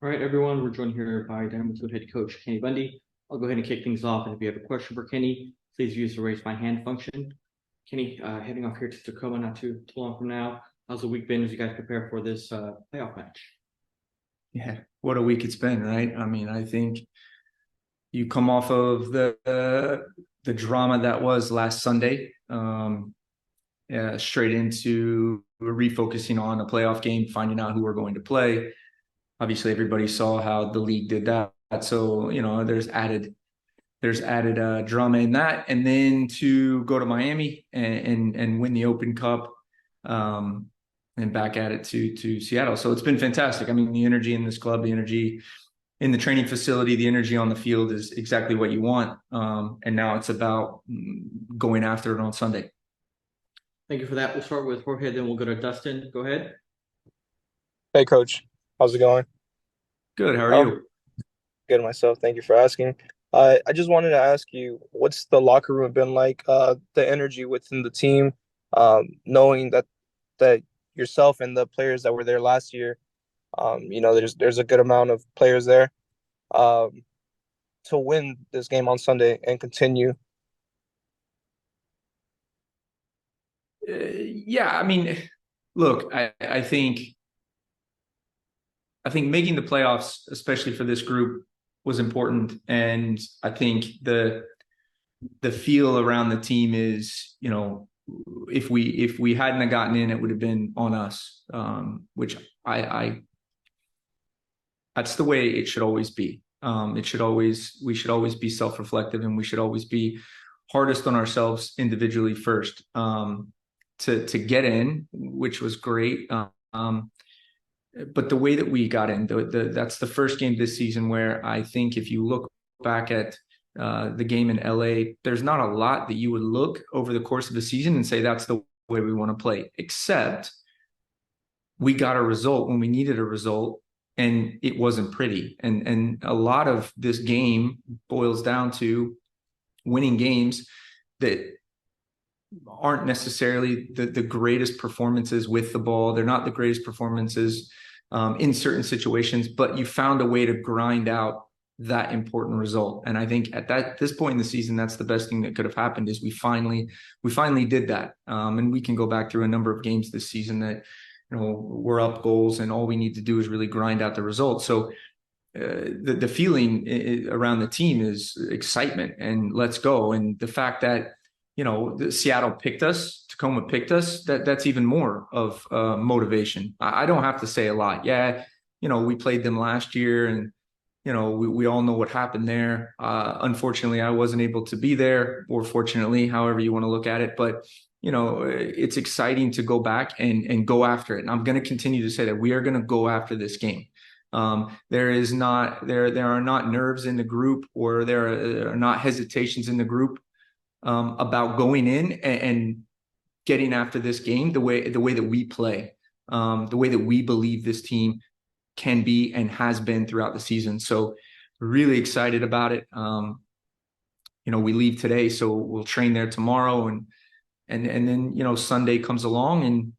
All right, everyone, we're joined here by Dynamo head coach Kenny Bundy. I'll go ahead and kick things off, and if you have a question for Kenny, please use the raise my hand function. Kenny, heading off here to Tacoma not too long from now. How's the week been as you guys prepare for this playoff match? Yeah, what a week it's been, right? I mean, I think you come off of the drama that was last Sunday, straight into refocusing on a playoff game, finding out who we're going to play. Obviously, everybody saw how the league did that, so there's added drama in that, and then to go to Miami and win the Open Cup. And back at it to Seattle. So it's been fantastic. I mean, the energy in this club, the energy in the training facility, the energy on the field is exactly what you want. And now it's about going after it on Sunday. Thank you for that. We'll start with Jorge, then we'll go to Dustin. Go ahead. Hey, Coach. How's it going? Good. How are Um, you? Good myself. Thank you for asking. I just wanted to ask you, what's the locker room been like? The energy within the team, knowing that yourself and the players that were there last year, there's a good amount of players there, um, to win this game on Sunday and continue. Yeah, I mean, look, I think making the playoffs, especially for this group, was important, and I think the feel around the team is, if we hadn't have gotten in, it would have been on us, which I that's the way it should always be. We should always be self-reflective, and we should always be hardest on ourselves individually first, to get in, which was great. But the way that we got in, that's the first game this season where I think if you look back at the game in LA, there's not a lot that you would look over the course of the season and say that's the way we want to play, except we got a result when we needed a result, and it wasn't pretty. And a lot of this game boils down to winning games that aren't necessarily the greatest performances with the ball. They're not the greatest performances in certain situations, but you found a way to grind out that important result. And I think at this point in the season, that's the best thing that could have happened, is we finally did that. And we can go back through a number of games this season that, we're up goals, and all we need to do is really grind out the result. So the feeling around the team is excitement and let's go. And the fact that, Seattle picked us, Tacoma picked us, that's even more of motivation. I don't have to say a lot. Yeah, we played them last year, and we all know what happened there. Unfortunately, I wasn't able to be there, or fortunately, however you want to look at it. But it's exciting to go back and go after it. And I'm going to continue to say that we are going to go after this game. There are not nerves in the group, or there are not hesitations in the group about going in and getting after this game the way that we play, the way that we believe this team can be and has been throughout the season. So really excited about it. We leave today, so we'll train there tomorrow, and then Sunday comes along, and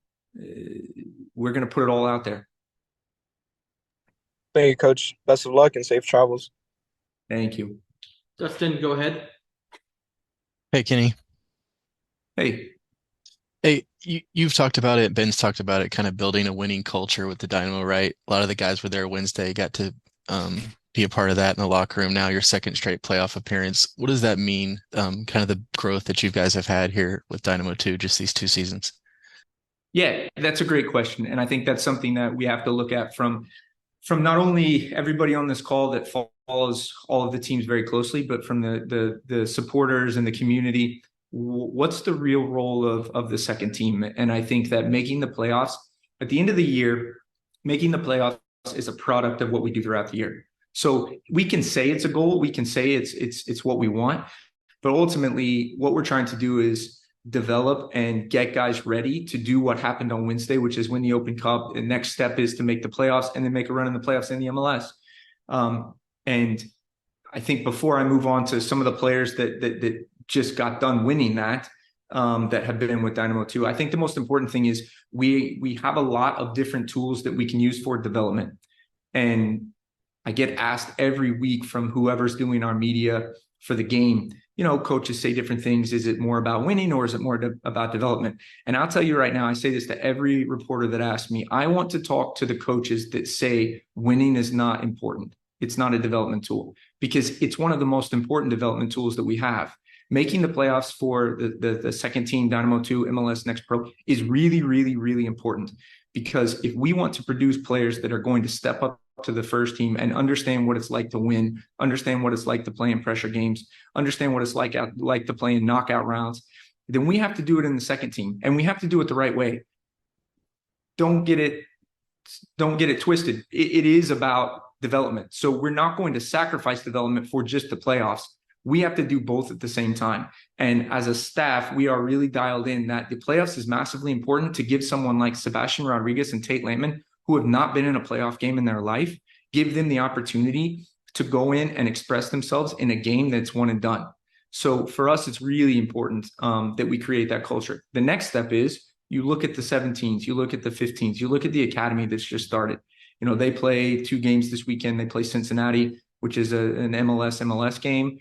we're going to put it all out there. Thank you, Coach. Best of luck and safe travels. Thank you. Dustin, go ahead. Hey, Kenny. Hey. Hey, you've talked about it. Ben's talked about it, kind of building a winning culture with the Dynamo, right? A lot of the guys were there Wednesday, got to be a part of that in the locker room. Now your second straight playoff appearance. What does that mean? Kind of the growth that you guys have had here with Dynamo too, just these two seasons. Yeah, that's a great question. And I think that's something that we have to look at from not only everybody on this call that follows all of the teams very closely, but from the supporters and the community. What's the real role of the second team? And I think that making the playoffs at the end of the year, making the playoffs is a product of what we do throughout the year. So we can say it's a goal, we can say it's what we want, but ultimately what we're trying to do is develop and get guys ready to do what happened on Wednesday, which is win the Open Cup. The next step is to make the playoffs and then make a run in the playoffs in the MLS. And I think before I move on to some of the players that just got done winning that have been with Dynamo too, I think the most important thing is we have a lot of different tools that we can use for development. And I get asked every week from whoever's doing our media for the game, coaches say different things. Is it more about winning or is it more about development? And I'll tell you right now, I say this to every reporter that asks me, I want to talk to the coaches that say winning is not important. It's not a development tool, because it's one of the most important development tools that we have. Making the playoffs for the second team, Dynamo 2, MLS Next Pro, is really, really, really important, because if we want to produce players that are going to step up to the first team and understand what it's like to win, understand what it's like to play in pressure games, understand what it's like to play in knockout rounds, then we have to do it in the second team, and we have to do it the right way. Don't get it twisted. It is about development. So we're not going to sacrifice development for just the playoffs. We have to do both at the same time. And as a staff, we are really dialed in that the playoffs is massively important to give someone like Sebastian Rodriguez and Tate Lampman, who have not been in a playoff game in their life, give them the opportunity to go in and express themselves in a game that's one and done. So for us, it's really important that we create that culture. The next step is you look at the 17s, you look at the 15s, you look at the academy that's just started. They play 2 games this weekend. They play Cincinnati, which is an MLS game.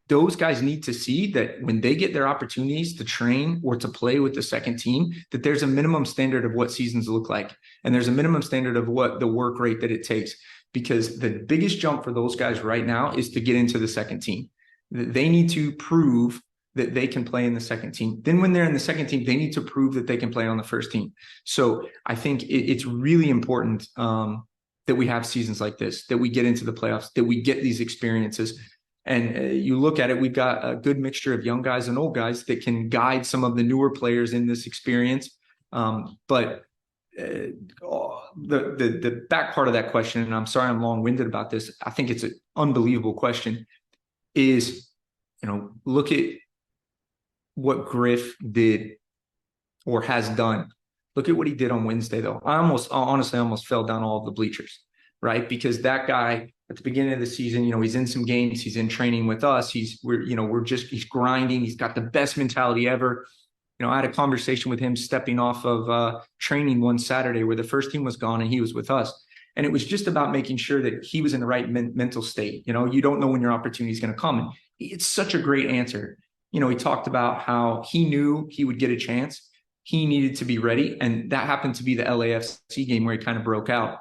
Those guys need to see that when they get their opportunities to train or to play with the second team, that there's a minimum standard of what seasons look like. And there's a minimum standard of what the work rate that it takes, because the biggest jump for those guys right now is to get into the second team. They need to prove that they can play in the second team. Then when they're in the second team, they need to prove that they can play on the first team. So I think it's really important that we have seasons like this, that we get into the playoffs, that we get these experiences. And you look at it, we've got a good mixture of young guys and old guys that can guide some of the newer players in this experience. But the back part of that question, and I'm sorry I'm long-winded about this, I think it's an unbelievable question, is, look at what Griff did or has done. Look at what he did on Wednesday, though. I honestly almost fell down all of the bleachers, right? Because that guy at the beginning of the season, he's in some games, he's in training with us. He's grinding. He's got the best mentality ever. I had a conversation with him stepping off of training one Saturday where the first team was gone and he was with us. And it was just about making sure that he was in the right mental state. You don't know when your opportunity is going to come. And it's such a great answer. He talked about how he knew he would get a chance. He needed to be ready. And that happened to be the LAFC game where he kind of broke out.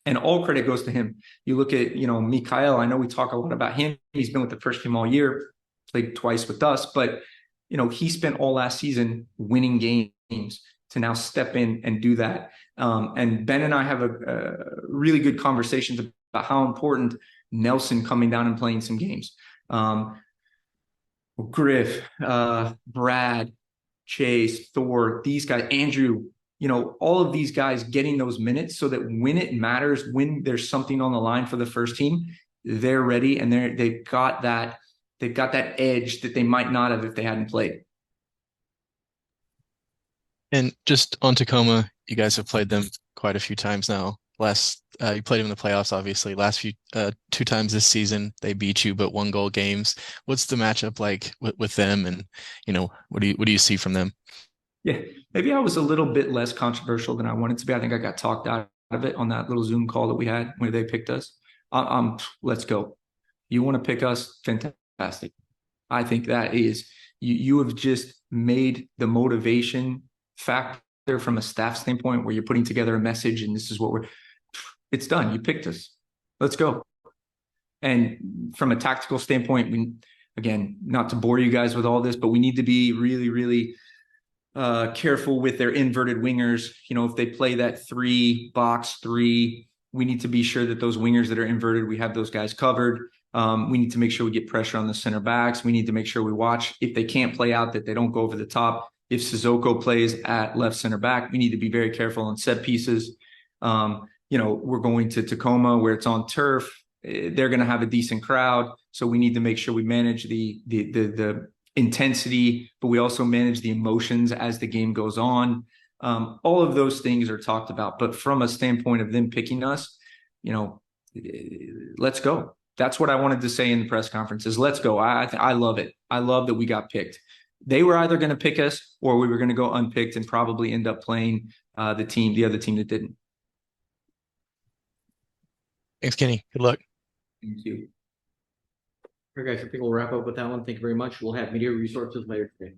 And all credit goes to him. You look at, Mikael, I know we talk a lot about him. He's been with the first team all year, played twice with us, but, he spent all last season winning games to now step in and do that. And Ben and I have a really good conversations about how important Nelson coming down and playing some games. Griff, Brad, Chase, Thor, these guys, Andrew, all of these guys getting those minutes so that when it matters, when there's something on the line for the first team, they're ready and they've got that edge that they might not have if they hadn't played. And just on Tacoma, you guys have played them quite a few times now. You played them in the playoffs, obviously. Last few 2 times this season, they beat you, but 1-goal games. What's the matchup like with them? And what do you see from them? Yeah, maybe I was a little bit less controversial than I wanted to be. I think I got talked out of it on that little Zoom call that we had where they picked us. Let's go. You want to pick us? Fantastic. I think that is, you have just made the motivation factor from a staff standpoint where you're putting together a message and this is what it's done. You picked us. Let's go. And from a tactical standpoint, again, not to bore you guys with all this, but we need to be really, really careful with their inverted wingers. If they play that 3-box-3, we need to be sure that those wingers that are inverted, we have those guys covered. We need to make sure we get pressure on the center backs. We need to make sure we watch if they can't play out, that they don't go over the top. If Sissoko plays at left center back, we need to be very careful on set pieces. We're going to Tacoma where it's on turf. They're going to have a decent crowd. So we need to make sure we manage the intensity, but we also manage the emotions as the game goes on. All of those things are talked about, but from a standpoint of them picking us, let's go. That's what I wanted to say in the press conference is let's go. I love it. I love that we got picked. They were either going to pick us or we were going to go unpicked and probably end up playing the other team that didn't. Thanks, Kenny. Good luck. Thank you. All right, guys, I think we'll wrap up with that one. Thank you very much. We'll have media resources later today.